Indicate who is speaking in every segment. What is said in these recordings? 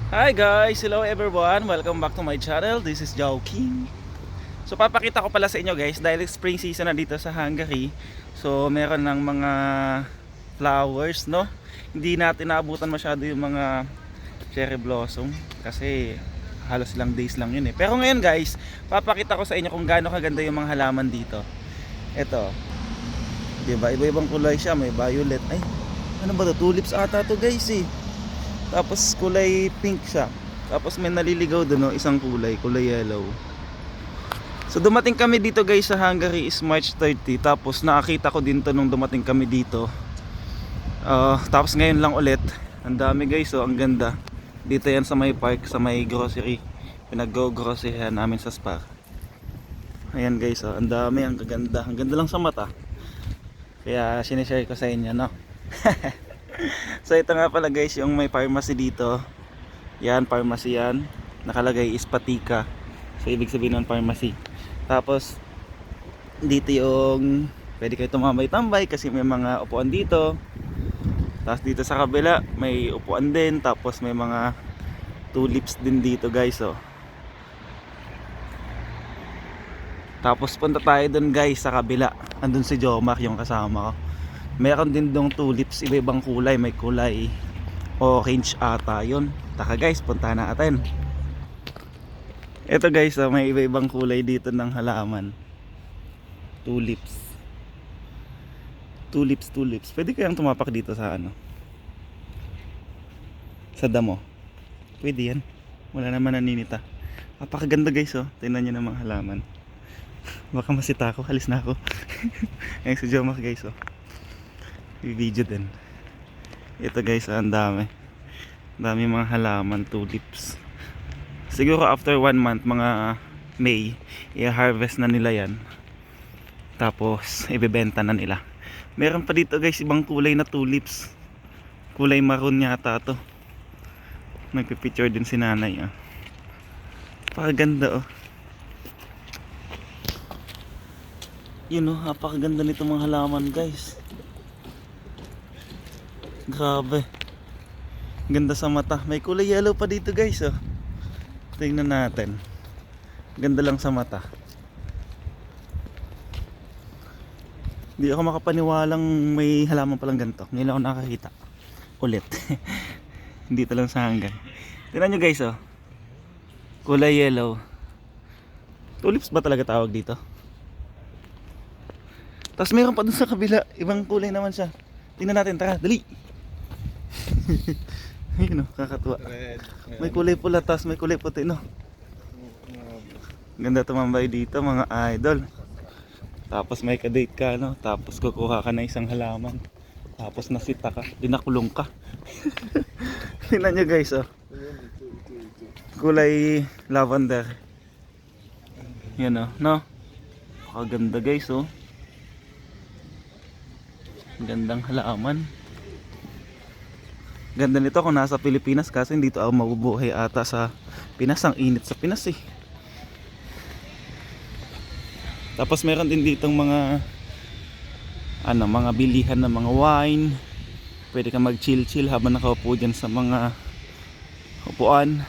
Speaker 1: Hi guys! Hello everyone! Welcome back to my channel. This is Joe King. So papakita ko pala sa inyo guys, dahil spring season na dito sa Hungary. So meron ng mga flowers, no? Hindi natin naabutan masyado yung mga cherry blossom kasi halos lang days lang yun eh. Pero ngayon guys, papakita ko sa inyo kung gaano kaganda yung mga halaman dito. Ito, diba? Iba-ibang kulay siya. May violet. Ay, ano ba to? Tulips ata to guys eh. Tapos kulay pink siya. Tapos may naliligaw doon, no? Isang kulay yellow. So dumating kami dito guys sa Hungary is March 30. Tapos nakakita ko din to nung dumating kami dito. Tapos ngayon lang ulit. Ang dami guys, oh, ang ganda. Dito yan sa may park, sa may grocery. Pinag-groceryhan namin sa Spar. Ayan guys, oh, ang dami, ang ganda. Ang ganda lang sa mata. Kaya sinishare ko sa inyo, no? So ito nga pala guys yung may pharmacy dito. Yan, pharmacy yan. Nakalagay is Patika. So ibig sabihin ng pharmacy. Tapos dito yung pwede kayo tumambay-tambay kasi may mga upuan dito. Tapos dito sa kabila may upuan din. Tapos may mga tulips din dito guys, oh. Tapos punta tayo dun guys sa kabila. Andun si Jomar yung kasama ko. Meron din dong tulips, iba-ibang kulay. May kulay orange ata yun. Taka guys, punta natin. Ito guys, may iba-ibang kulay dito ng halaman. Tulips. Tulips. Pwede kayang tumapak dito sa ano? Sa damo. Pwede yan. Wala naman naninita. Napakaganda guys, oh. Tingnan nyo ng mga halaman. Baka masita ako, halis na ako. Ayan si Jomar guys, oh. I-video din. Ito guys, ang dami mga halaman, tulips. Siguro after 1 month, mga May, i-harvest na nila yan. Tapos ibebenta na nila. Meron pa dito guys ibang kulay na tulips. Kulay maroon yata to. Nagpipicture din si nanay, ah. Napakaganda, oh. Yun, oh, napakaganda nito mga halaman guys. Grabe. Ganda sa mata. May kulay yellow pa dito guys, oh. Tingnan natin. Ganda lang sa mata. Hindi ako makapaniwalang may halaman palang ganito. Ngayon ako nakakita. Ulit. Dito lang sa hanggan. Tingnan nyo guys, oh. Kulay yellow. Tulips ba talaga tawag dito? Tapos meron pa dun sa kabila. Ibang kulay naman siya. Tingnan natin, tara, dali. Ayun, oh, kakatuwa. May kulay pula, tas may kulay puti, no? Ganda tumambay dito mga idol. Tapos may kadate ka, no? Tapos kukuha ka na isang halaman. Tapos nasita ka, dinakulong ka. Tingnan nyo guys, oh. Kulay lavender. Yan, oh, no? Pakaganda guys, oh. Gandang halaman. Ganda nito kung nasa Pilipinas kasi dito ako mabubuhay ata sa Pinas. Ang init sa Pinas eh. Tapos meron din ditong mga mga bilihan ng mga wine. Pwede ka mag chill habang nakaupo dyan sa mga upuan.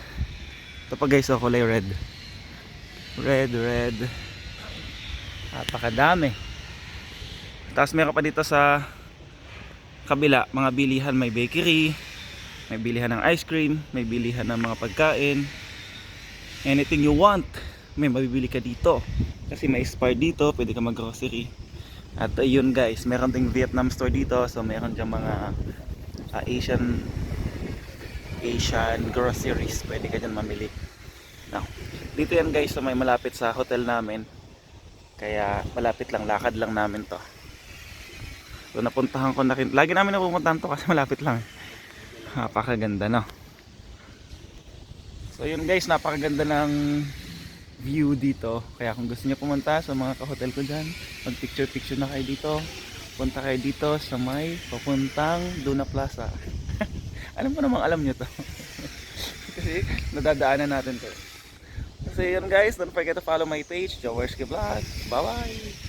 Speaker 1: Ito pa guys, oh, kulay red. Red. Napakadami. Tapos meron pa dito sa kabila mga bilihan, may bakery, may bilihan ng ice cream, may bilihan ng mga pagkain. Anything you want, may mabibili ka dito. Kasi may Spar dito, pwede ka mag-grocery. At yun guys, meron ding Vietnam store dito. So meron dyan mga Asian groceries. Pwede ka dyan mamili. Now, dito yan guys, so may malapit sa hotel namin. Kaya malapit lang, lakad lang namin to. So napuntahan ko na rin. Lagi namin napupuntahan to kasi malapit lang. Napakaganda, no? So yun guys, napakaganda ng view dito. Kaya kung gusto niyo pumunta sa mga ka-hotel ko dyan, mag picture na kayo dito. Punta kayo dito sa may papuntang Duna Plaza. Alam ko namang alam nyo to. Kasi nadadaanan natin to. So yun guys, don't forget to follow my page, Joe Werski Vlog. Bye bye!